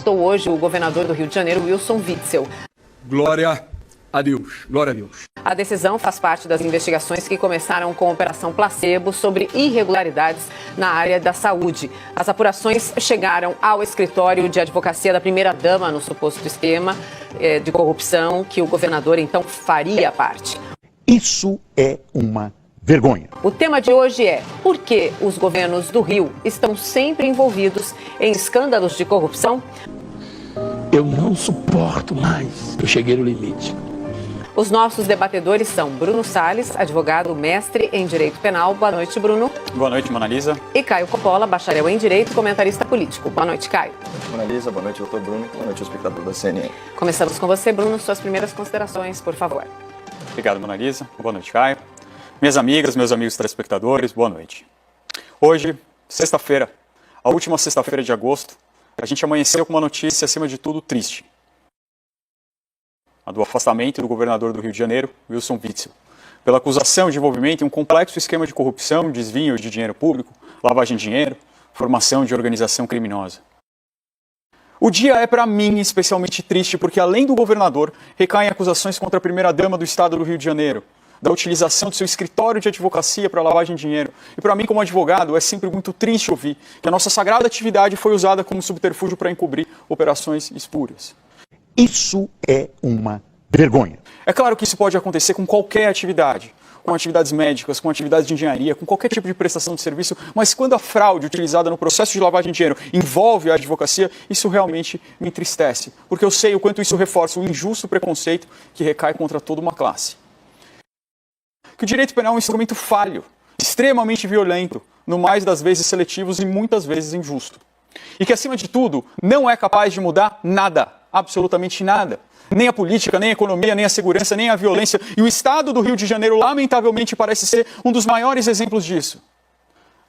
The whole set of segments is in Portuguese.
afastou hoje o governador do Rio de Janeiro, Wilson Witzel. Glória a Deus, glória a Deus. A decisão faz parte das investigações que começaram com a Operação Placebo sobre irregularidades na área da saúde. As apurações chegaram ao escritório de advocacia da primeira-dama no suposto esquema de corrupção que o governador então faria parte. Isso é uma vergonha. O tema de hoje é: por que os governos do Rio estão sempre envolvidos em escândalos de corrupção? Eu não suporto mais. Eu cheguei no limite. Os nossos debatedores são Bruno Salles, advogado mestre em Direito Penal. Boa noite, Bruno. Boa noite, Mona Lisa. E Caio Coppola, bacharel em Direito e comentarista político. Boa noite, Caio. Mona Lisa, boa noite, doutor Bruno. Boa noite, espectador da CNN. Começamos com você, Bruno. Suas primeiras considerações, por favor. Obrigado, Mona Lisa. Boa noite, Caio. Minhas amigas, meus amigos telespectadores, boa noite. Hoje, sexta-feira, a última sexta-feira de agosto, a gente amanheceu com uma notícia, acima de tudo, triste. A do afastamento do governador do Rio de Janeiro, Wilson Witzel, pela acusação de envolvimento em um complexo esquema de corrupção, desvio de dinheiro público, lavagem de dinheiro, formação de organização criminosa. O dia é, para mim, especialmente triste porque, além do governador, recaem acusações contra a primeira-dama do estado do Rio de Janeiro, da utilização do seu escritório de advocacia para lavagem de dinheiro. E para mim, como advogado, é sempre muito triste ouvir que a nossa sagrada atividade foi usada como subterfúgio para encobrir operações espúrias. Isso é uma vergonha. É claro que isso pode acontecer com qualquer atividade, com atividades médicas, com atividades de engenharia, com qualquer tipo de prestação de serviço, mas quando a fraude utilizada no processo de lavagem de dinheiro envolve a advocacia, isso realmente me entristece, porque eu sei o quanto isso reforça o injusto preconceito que recai contra toda uma classe. Que o direito penal é um instrumento falho, extremamente violento, no mais das vezes seletivos e muitas vezes injusto. E que, acima de tudo, não é capaz de mudar nada, absolutamente nada. Nem a política, nem a economia, nem a segurança, nem a violência. E o estado do Rio de Janeiro, lamentavelmente, parece ser um dos maiores exemplos disso.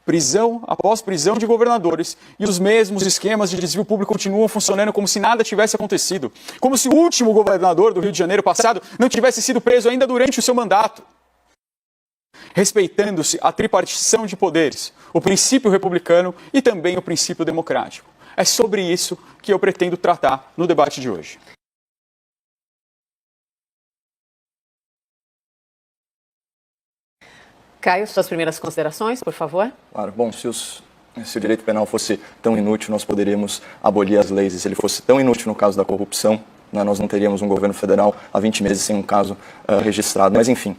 Prisão após prisão de governadores e os mesmos esquemas de desvio público continuam funcionando como se nada tivesse acontecido. Como se o último governador do Rio de Janeiro passado não tivesse sido preso ainda durante o seu mandato. Respeitando-se a tripartição de poderes, o princípio republicano e também o princípio democrático. É sobre isso que eu pretendo tratar no debate de hoje. Caio, suas primeiras considerações, por favor. Claro, bom, se o direito penal fosse tão inútil, nós poderíamos abolir as leis. E se ele fosse tão inútil no caso da corrupção, nós não teríamos um governo federal há 20 meses sem um caso registrado. Mas, enfim,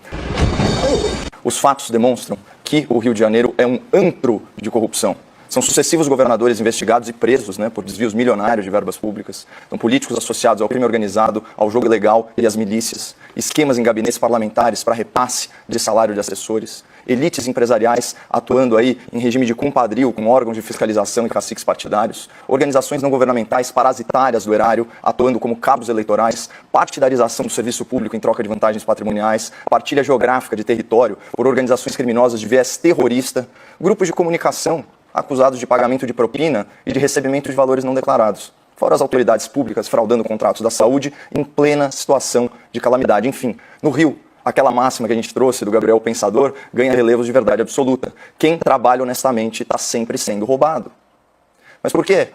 os fatos demonstram que o Rio de Janeiro é um antro de corrupção. São sucessivos governadores investigados e presos por desvios milionários de verbas públicas. São políticos associados ao crime organizado, ao jogo ilegal e às milícias. Esquemas em gabinetes parlamentares para repasse de salário de assessores. Elites empresariais atuando aí em regime de compadrio com órgãos de fiscalização e caciques partidários. Organizações não governamentais parasitárias do erário atuando como cabos eleitorais. Partidarização do serviço público em troca de vantagens patrimoniais. Partilha geográfica de território por organizações criminosas de viés terrorista. Grupos de comunicação acusados de pagamento de propina e de recebimento de valores não declarados. Fora as autoridades públicas fraudando contratos da saúde em plena situação de calamidade. Enfim, no Rio, aquela máxima que a gente trouxe do Gabriel Pensador ganha relevos de verdade absoluta. Quem trabalha honestamente está sempre sendo roubado. Mas por que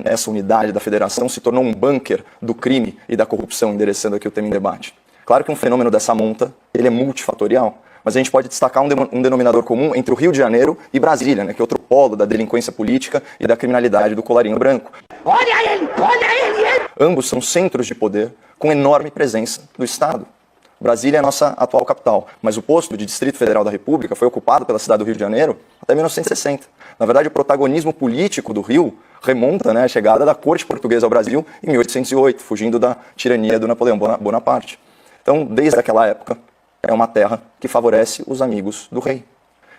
essa unidade da federação se tornou um bunker do crime e da corrupção, endereçando aqui o tema em debate? Claro que um fenômeno dessa monta ele é multifatorial. Mas a gente pode destacar um denominador comum entre o Rio de Janeiro e Brasília, que é outro polo da delinquência política e da criminalidade do colarinho branco. Olha ele, olha ele! Ambos são centros de poder com enorme presença do Estado. Brasília é a nossa atual capital, mas o posto de Distrito Federal da República foi ocupado pela cidade do Rio de Janeiro até 1960. Na verdade, o protagonismo político do Rio remonta à chegada da corte portuguesa ao Brasil em 1808, fugindo da tirania do Napoleão Bonaparte. Então, desde aquela época, é uma terra que favorece os amigos do rei.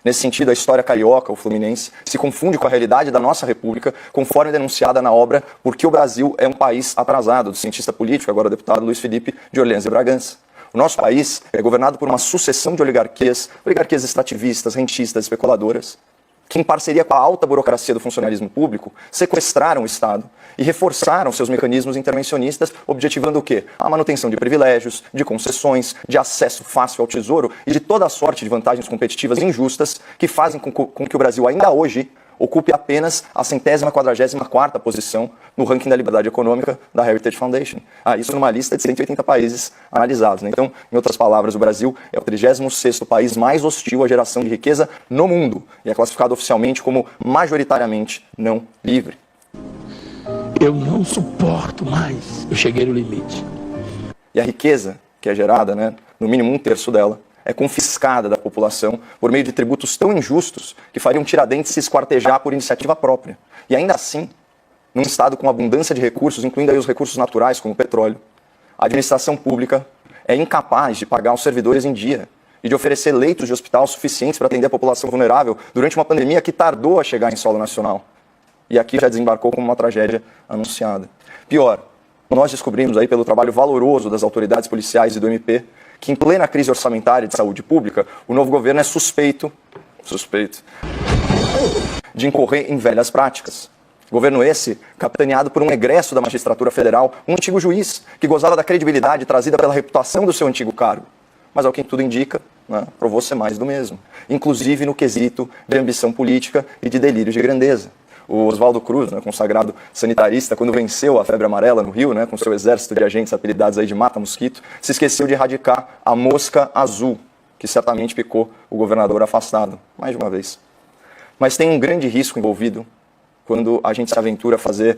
Nesse sentido, a história carioca, o fluminense, se confunde com a realidade da nossa república, conforme denunciada na obra Por que o Brasil é um País Atrasado, do cientista político, agora deputado Luiz Felipe de Orleans e Bragança. O nosso país é governado por uma sucessão de oligarquias extrativistas, rentistas, especuladoras, que em parceria com a alta burocracia do funcionalismo público, sequestraram o Estado e reforçaram seus mecanismos intervencionistas, objetivando o quê? A manutenção de privilégios, de concessões, de acesso fácil ao tesouro e de toda a sorte de vantagens competitivas injustas que fazem com que o Brasil ainda hoje ocupe apenas a 144ª posição no ranking da liberdade econômica da Heritage Foundation. Isso numa lista de 180 países analisados, né? Então, em outras palavras, o Brasil é o 36º país mais hostil à geração de riqueza no mundo e é classificado oficialmente como majoritariamente não livre. Eu não suporto mais. Eu cheguei no limite. E a riqueza que é gerada, né, no mínimo 1/3 dela, é confiscada da população por meio de tributos tão injustos que fariam Tiradentes se esquartejar por iniciativa própria. E ainda assim, num estado com abundância de recursos, incluindo aí os recursos naturais, como o petróleo, a administração pública é incapaz de pagar os servidores em dia e de oferecer leitos de hospital suficientes para atender a população vulnerável durante uma pandemia que tardou a chegar em solo nacional. E aqui já desembarcou como uma tragédia anunciada. Pior, nós descobrimos aí pelo trabalho valoroso das autoridades policiais e do MP que em plena crise orçamentária de saúde pública, o novo governo é suspeito de incorrer em velhas práticas. Governo esse capitaneado por um egresso da magistratura federal, um antigo juiz que gozava da credibilidade trazida pela reputação do seu antigo cargo. Mas ao que tudo indica, né, provou ser mais do mesmo, inclusive no quesito de ambição política e de delírio de grandeza. O Oswaldo Cruz, né, consagrado sanitarista, quando venceu a febre amarela no Rio, né, com seu exército de agentes apelidados aí de mata-mosquito, se esqueceu de erradicar a mosca azul, que certamente picou o governador afastado, mais de uma vez. Mas tem um grande risco envolvido quando a gente se aventura a fazer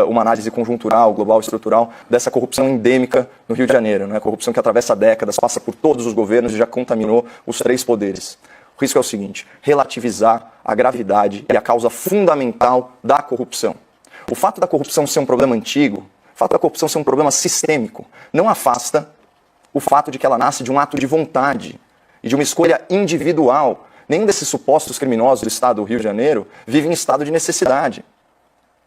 uma análise conjuntural, global, estrutural, dessa corrupção endêmica no Rio de Janeiro, né, corrupção que atravessa décadas, passa por todos os governos e já contaminou os 3 poderes. O risco é o seguinte: relativizar a gravidade e a causa fundamental da corrupção. O fato da corrupção ser um problema antigo, o fato da corrupção ser um problema sistêmico, não afasta o fato de que ela nasce de um ato de vontade e de uma escolha individual. Nenhum desses supostos criminosos do estado do Rio de Janeiro vive em estado de necessidade.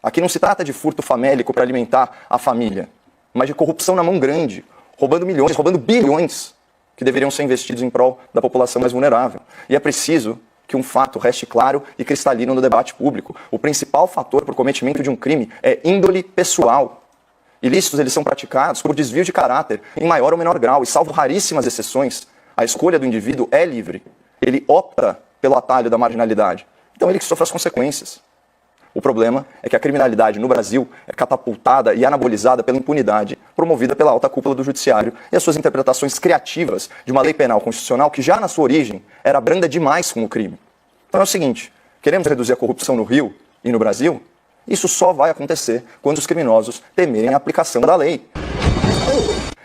Aqui não se trata de furto famélico para alimentar a família, mas de corrupção na mão grande, roubando milhões, roubando bilhões, que deveriam ser investidos em prol da população mais vulnerável. E é preciso que um fato reste claro e cristalino no debate público. O principal fator para o cometimento de um crime é índole pessoal. Ilícitos eles são praticados por desvio de caráter, em maior ou menor grau, e salvo raríssimas exceções, a escolha do indivíduo é livre. Ele opta pelo atalho da marginalidade. Então ele que sofre as consequências. O problema é que a criminalidade no Brasil é catapultada e anabolizada pela impunidade, promovida pela alta cúpula do judiciário e as suas interpretações criativas de uma lei penal constitucional que já na sua origem era branda demais com o crime. Então é o seguinte: queremos reduzir a corrupção no Rio e no Brasil? Isso só vai acontecer quando os criminosos temerem a aplicação da lei.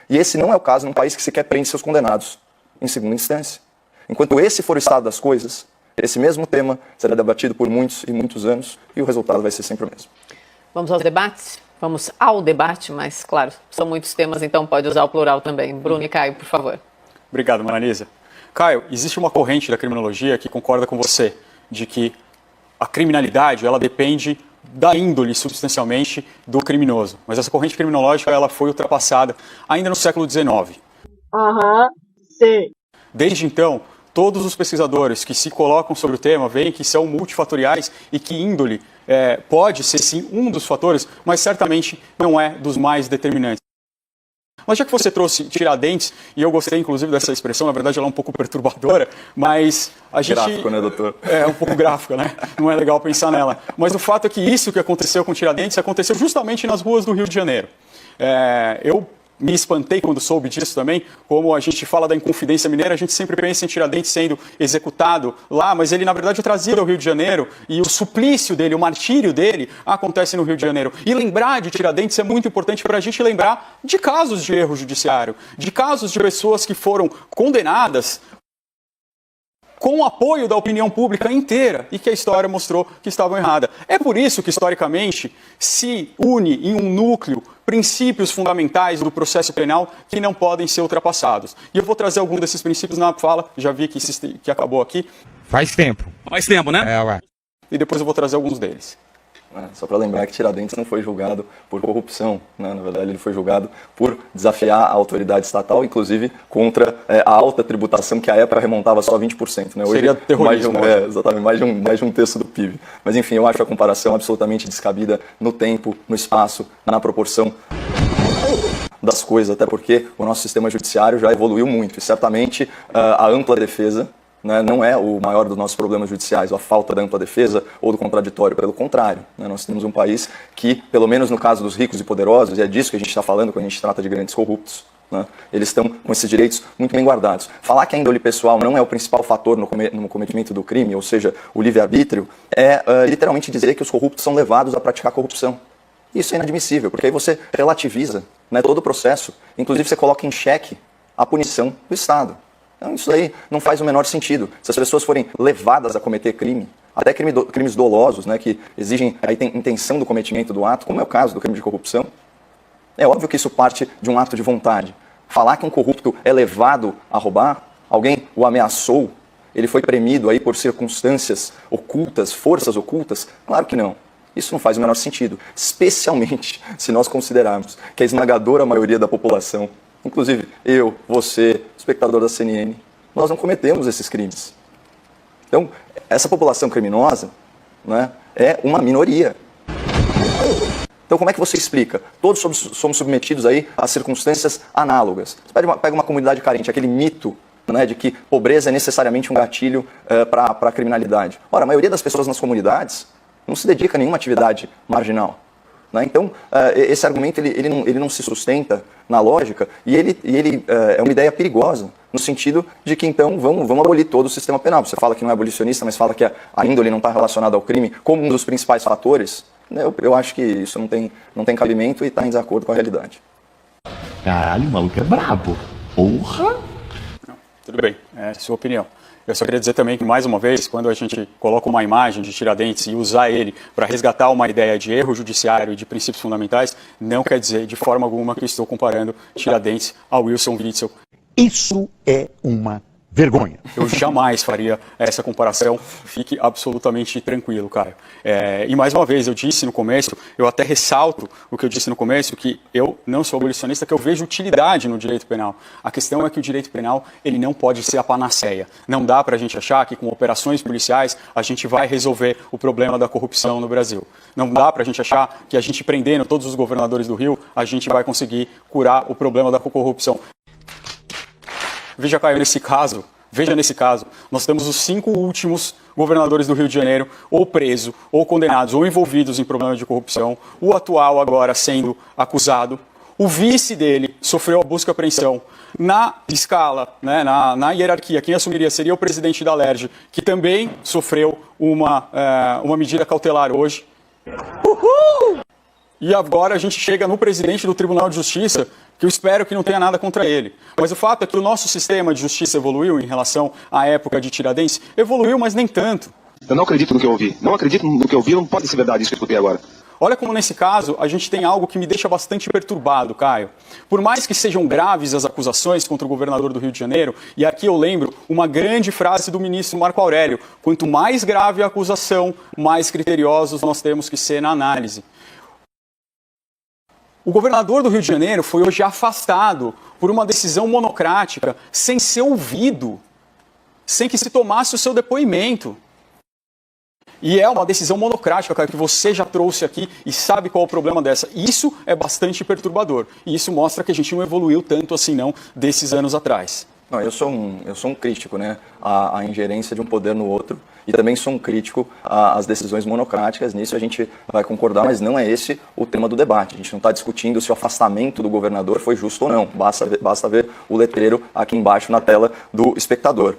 E esse não é o caso num país que sequer prende seus condenados em segunda instância. Enquanto esse for o estado das coisas, esse mesmo tema será debatido por muitos e muitos anos e o resultado vai ser sempre o mesmo. Vamos aos debates? Vamos ao debate, mas, claro, são muitos temas, então pode usar o plural também. Bruno e Caio, por favor. Obrigado, Manalisa. Caio, existe uma corrente da criminologia que concorda com você de que a criminalidade ela depende da índole, substancialmente, do criminoso. Mas essa corrente criminológica ela foi ultrapassada ainda no século XIX. Sim. Desde então, todos os pesquisadores que se colocam sobre o tema veem que são multifatoriais e que índole pode ser sim um dos fatores, mas certamente não é dos mais determinantes. Mas já que você trouxe Tiradentes, e eu gostei inclusive dessa expressão, na verdade ela é um pouco perturbadora, mas a gente... Gráfico, né, doutor? É um pouco gráfica, né? Não é legal pensar nela. Mas o fato é que isso que aconteceu com Tiradentes aconteceu justamente nas ruas do Rio de Janeiro. Eu me espantei quando soube disso também, como a gente fala da Inconfidência Mineira, a gente sempre pensa em Tiradentes sendo executado lá, mas ele na verdade é trazido ao Rio de Janeiro e o suplício dele, o martírio dele acontece no Rio de Janeiro. E lembrar de Tiradentes é muito importante para a gente lembrar de casos de erro judiciário, de casos de pessoas que foram condenadas com o apoio da opinião pública inteira e que a história mostrou que estavam erradas. É por isso que, historicamente, se une em um núcleo princípios fundamentais do processo penal que não podem ser ultrapassados. E eu vou trazer algum desses princípios na fala, já vi que acabou aqui. Faz tempo, né? Ué. E depois eu vou trazer alguns deles. Só para lembrar que Tiradentes não foi julgado por corrupção, né? Na verdade ele foi julgado por desafiar a autoridade estatal, inclusive contra a alta tributação que à época remontava só a 20%. Né? Hoje, seria terrorismo. Exatamente, mais de um terço do PIB. Mas enfim, eu acho a comparação absolutamente descabida no tempo, no espaço, na proporção das coisas, até porque o nosso sistema judiciário já evoluiu muito e certamente a ampla defesa, né, não é o maior dos nossos problemas judiciais, a falta da ampla defesa ou do contraditório, pelo contrário. Né, nós temos um país que, pelo menos no caso dos ricos e poderosos, e é disso que a gente está falando quando a gente trata de grandes corruptos, né, eles estão com esses direitos muito bem guardados. Falar que a índole pessoal não é o principal fator no cometimento do crime, ou seja, o livre-arbítrio, é literalmente dizer que os corruptos são levados a praticar corrupção. Isso é inadmissível, porque aí você relativiza, né, todo o processo, inclusive você coloca em xeque a punição do Estado. Então, isso aí não faz o menor sentido. Se as pessoas forem levadas a cometer crime, até crimes dolosos, né, que exigem a intenção do cometimento do ato, como é o caso do crime de corrupção, é óbvio que isso parte de um ato de vontade. Falar que um corrupto é levado a roubar, alguém o ameaçou, ele foi premido aí por circunstâncias ocultas, forças ocultas, claro que não. Isso não faz o menor sentido, especialmente se nós considerarmos que a esmagadora maioria da população, inclusive eu, você, espectador da CNN, nós não cometemos esses crimes. Então, essa população criminosa, né, é uma minoria. Então, como é que você explica? Todos somos submetidos aí a circunstâncias análogas. Você pega uma comunidade carente, aquele mito, né, de que pobreza é necessariamente um gatilho para a criminalidade. Ora, a maioria das pessoas nas comunidades não se dedica a nenhuma atividade marginal. Né? Então, esse argumento ele não se sustenta na lógica e ele é uma ideia perigosa, no sentido de que, então, vamos abolir todo o sistema penal. Você fala que não é abolicionista, mas fala que a índole não está relacionada ao crime como um dos principais fatores. Eu acho que isso não tem cabimento e está em desacordo com a realidade. Caralho, o maluco é brabo. Porra! Não, tudo bem, é sua opinião. Eu só queria dizer também que, mais uma vez, quando a gente coloca uma imagem de Tiradentes e usar ele para resgatar uma ideia de erro judiciário e de princípios fundamentais, não quer dizer de forma alguma que estou comparando Tiradentes a Wilson Witzel. Isso é uma vergonha. Eu jamais faria essa comparação, fique absolutamente tranquilo, Caio. E mais uma vez, eu disse no começo, eu até ressalto o que eu disse no começo, que eu não sou abolicionista, que eu vejo utilidade no direito penal. A questão é que o direito penal ele não pode ser a panaceia. Não dá para a gente achar que com operações policiais a gente vai resolver o problema da corrupção no Brasil. Não dá para a gente achar que a gente prendendo todos os governadores do Rio, a gente vai conseguir curar o problema da corrupção. Veja, Caio, nesse caso, nós temos os 5 últimos governadores do Rio de Janeiro ou presos, ou condenados, ou envolvidos em problemas de corrupção, o atual agora sendo acusado, o vice dele sofreu a busca e apreensão. Na escala, né, na hierarquia, quem assumiria seria o presidente da Alerj, que também sofreu uma medida cautelar hoje. Uhul! E agora a gente chega no presidente do Tribunal de Justiça, que eu espero que não tenha nada contra ele. Mas o fato é que o nosso sistema de justiça evoluiu em relação à época de Tiradentes. Evoluiu, mas nem tanto. Eu não acredito no que eu ouvi. Não acredito no que eu ouvi, não pode ser verdade isso que eu escutei agora. Olha como nesse caso a gente tem algo que me deixa bastante perturbado, Caio. Por mais que sejam graves as acusações contra o governador do Rio de Janeiro, e aqui eu lembro uma grande frase do ministro Marco Aurélio: quanto mais grave a acusação, mais criteriosos nós temos que ser na análise. O governador do Rio de Janeiro foi hoje afastado por uma decisão monocrática, sem ser ouvido, sem que se tomasse o seu depoimento. E é uma decisão monocrática, cara, que você já trouxe aqui e sabe qual é o problema dessa. Isso é bastante perturbador. E isso mostra que a gente não evoluiu tanto assim não desses anos atrás. Não, eu sou um crítico, né, à ingerência de um poder no outro, e também sou um crítico às decisões monocráticas. Nisso a gente vai concordar, mas não é esse o tema do debate. A gente não está discutindo se o afastamento do governador foi justo ou não. Basta ver o letreiro aqui embaixo na tela do espectador.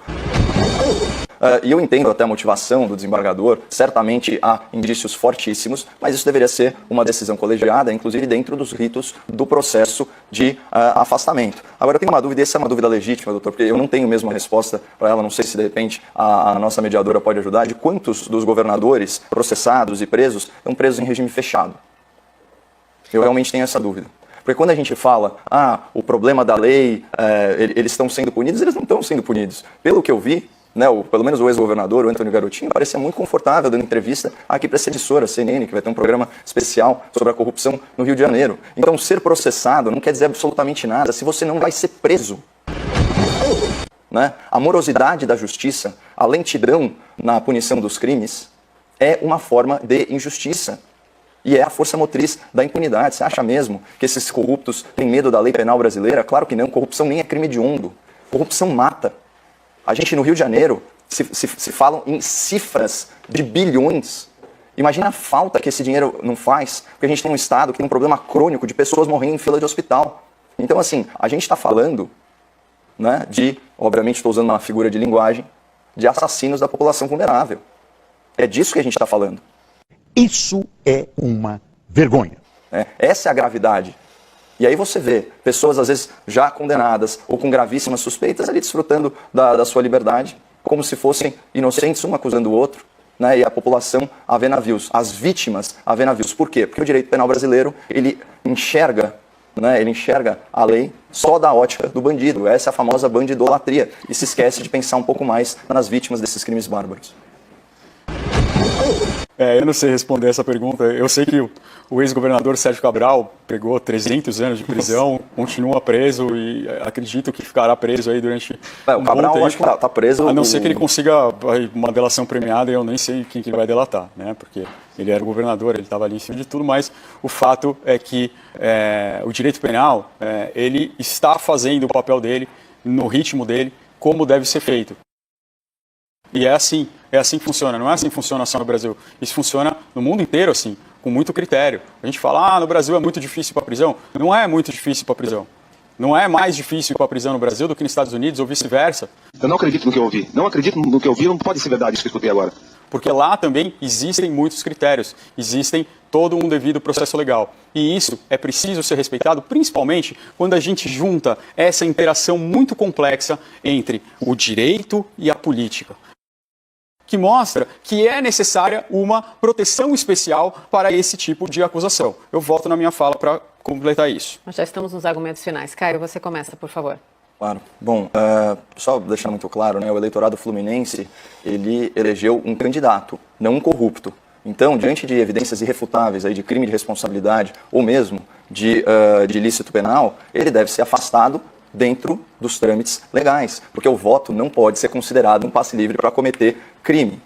E eu entendo até a motivação do desembargador, certamente há indícios fortíssimos, mas isso deveria ser uma decisão colegiada, inclusive dentro dos ritos do processo de afastamento. Agora, eu tenho uma dúvida, essa é uma dúvida legítima, doutor, porque eu não tenho mesmo a resposta para ela, não sei se de repente a nossa mediadora pode ajudar, de quantos dos governadores processados e presos estão presos em regime fechado. Eu realmente tenho essa dúvida. Porque quando a gente fala, o problema da lei, eles estão sendo punidos, eles não estão sendo punidos. Pelo que eu vi, né, pelo menos o ex-governador, o Antônio Garotinho, parecia muito confortável dando entrevista aqui para essa emissora, a CNN, que vai ter um programa especial sobre a corrupção no Rio de Janeiro. Então, ser processado não quer dizer absolutamente nada se você não vai ser preso. Né? A morosidade da justiça, a lentidão na punição dos crimes, é uma forma de injustiça. E é a força motriz da impunidade. Você acha mesmo que esses corruptos têm medo da lei penal brasileira? Claro que não. Corrupção nem é crime hediondo. Corrupção mata. A gente no Rio de Janeiro se falam em cifras de bilhões. Imagina a falta que esse dinheiro não faz, porque a gente tem um Estado que tem um problema crônico de pessoas morrendo em fila de hospital. Então, assim, a gente está falando, né, obviamente estou usando uma figura de linguagem, de assassinos da população vulnerável. É disso que a gente está falando. Isso é uma vergonha. Essa é a gravidade. E aí você vê pessoas, às vezes, já condenadas ou com gravíssimas suspeitas ali desfrutando da sua liberdade, como se fossem inocentes, um acusando o outro. Né, e a população a ver navios, as vítimas a ver navios. Por quê? Porque o direito penal brasileiro, ele enxerga a lei só da ótica do bandido. Essa é a famosa bandidolatria. E se esquece de pensar um pouco mais nas vítimas desses crimes bárbaros. Eu não sei responder essa pergunta. Eu sei que o ex-governador Sérgio Cabral pegou 300 anos de prisão, continua preso e acredito que ficará preso aí durante o Cabral tempo, acho que tá preso. A não ser que ele consiga uma delação premiada, eu nem sei quem que ele vai delatar, né? Porque ele era o governador, ele estava ali em cima de tudo, mas o fato é que o direito penal, ele está fazendo o papel dele, no ritmo dele, como deve ser feito. E é assim que funciona, não é assim que funciona só no Brasil. Isso funciona no mundo inteiro assim, com muito critério. A gente fala, no Brasil é muito difícil para a prisão. Não é muito difícil para a prisão. Não é mais difícil para a prisão no Brasil do que nos Estados Unidos ou vice-versa. Eu não acredito no que eu ouvi. Não acredito no que eu ouvi, não pode ser verdade isso que eu escutei agora. Porque lá também existem muitos critérios, existem todo um devido processo legal. E isso é preciso ser respeitado, principalmente quando a gente junta essa interação muito complexa entre o direito e a política, que mostra que é necessária uma proteção especial para esse tipo de acusação. Eu volto na minha fala para completar isso. Nós já estamos nos argumentos finais. Caio, você começa, por favor. Claro. Bom, só deixar muito claro, né, o eleitorado fluminense, ele elegeu um candidato, não um corrupto. Então, diante de evidências irrefutáveis aí de crime de responsabilidade ou mesmo de ilícito penal, ele deve ser afastado dentro dos trâmites legais, porque o voto não pode ser considerado um passe livre para cometer crime.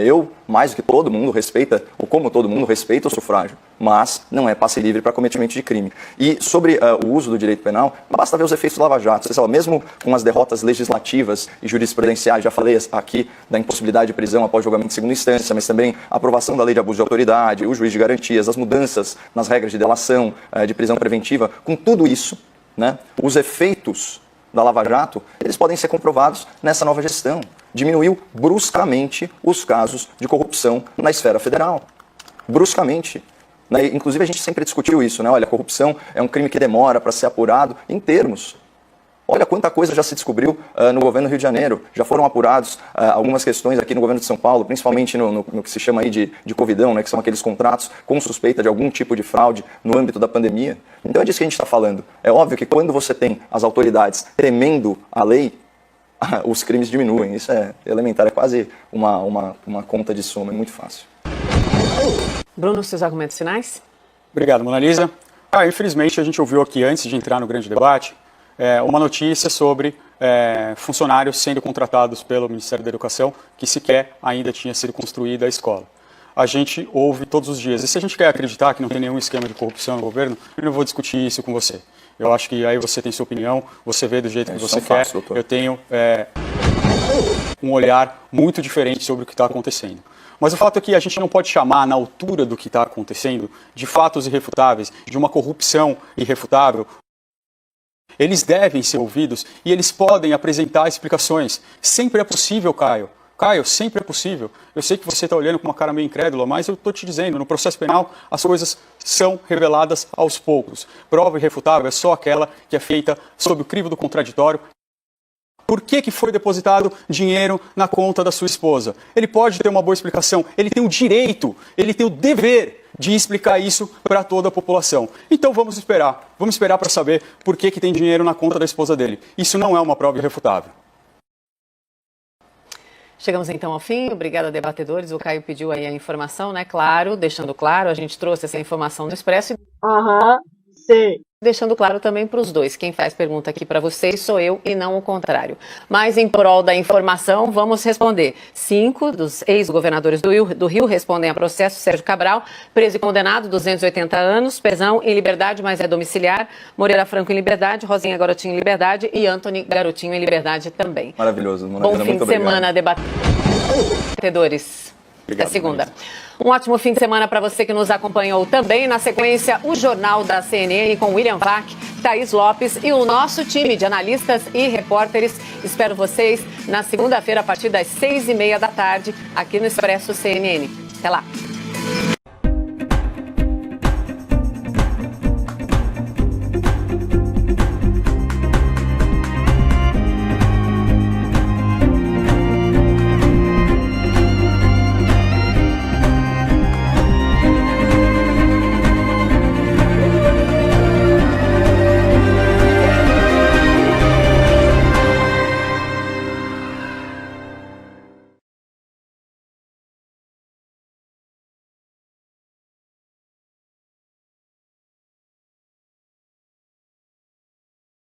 Eu, mais do que todo mundo, ou como todo mundo, respeita o sufrágio, mas não é passe livre para cometimento de crime. E sobre o uso do direito penal, basta ver os efeitos do Lava Jato. Você sabe, mesmo com as derrotas legislativas e jurisprudenciais, já falei aqui da impossibilidade de prisão após julgamento de segunda instância, mas também a aprovação da lei de abuso de autoridade, o juiz de garantias, as mudanças nas regras de delação, de prisão preventiva, com tudo isso, né, os efeitos da Lava Jato, eles podem ser comprovados nessa nova gestão. Diminuiu bruscamente os casos de corrupção na esfera federal. Bruscamente. Inclusive, a gente sempre discutiu isso, né? Olha, a corrupção é um crime que demora para ser apurado em termos. Olha quanta coisa já se descobriu no governo do Rio de Janeiro. Já foram apurados algumas questões aqui no governo de São Paulo, principalmente no que se chama aí de covidão, né, que são aqueles contratos com suspeita de algum tipo de fraude no âmbito da pandemia. Então é disso que a gente está falando. É óbvio que quando você tem as autoridades temendo a lei, os crimes diminuem. Isso é elementar, é quase uma conta de soma, é muito fácil. Bruno, seus argumentos finais? Obrigado, Mona Lisa. Infelizmente, a gente ouviu aqui, antes de entrar no grande debate, uma notícia sobre funcionários sendo contratados pelo Ministério da Educação que sequer ainda tinha sido construída a escola. A gente ouve todos os dias. E se a gente quer acreditar que não tem nenhum esquema de corrupção no governo, eu não vou discutir isso com você. Eu acho que aí você tem sua opinião, você vê do jeito que você quer. Eu tenho um olhar muito diferente sobre o que está acontecendo. Mas o fato é que a gente não pode chamar, na altura do que está acontecendo, de fatos irrefutáveis, de uma corrupção irrefutável. Eles devem ser ouvidos e eles podem apresentar explicações. Sempre é possível, Caio. Caio, sempre é possível. Eu sei que você está olhando com uma cara meio incrédula, mas eu estou te dizendo, no processo penal, as coisas são reveladas aos poucos. Prova irrefutável é só aquela que é feita sob o crivo do contraditório. Por que foi depositado dinheiro na conta da sua esposa? Ele pode ter uma boa explicação, ele tem o direito, ele tem o dever de explicar isso para toda a população. Então vamos esperar para saber por que tem dinheiro na conta da esposa dele. Isso não é uma prova irrefutável. Chegamos então ao fim. Obrigada, debatedores. O Caio pediu aí a informação, né? Claro, deixando claro, a gente trouxe essa informação no Expresso. Sim. Deixando claro também para os dois, quem faz pergunta aqui para vocês sou eu e não o contrário. Mas em prol da informação, vamos responder. 5 dos ex-governadores do Rio respondem a processo. Sérgio Cabral, preso e condenado, 280 anos, Pezão em liberdade, mas é domiciliar, Moreira Franco em liberdade, Rosinha Garotinho em liberdade e Antony Garotinho em liberdade também. Maravilhoso. Bom fim de semana, debatedores. Até segunda. Um ótimo fim de semana para você que nos acompanhou também. Na sequência, o Jornal da CNN com William Vac, Thaís Lopes e o nosso time de analistas e repórteres. Espero vocês na segunda-feira, a partir das 6:30 da tarde, aqui no Expresso CNN. Até lá.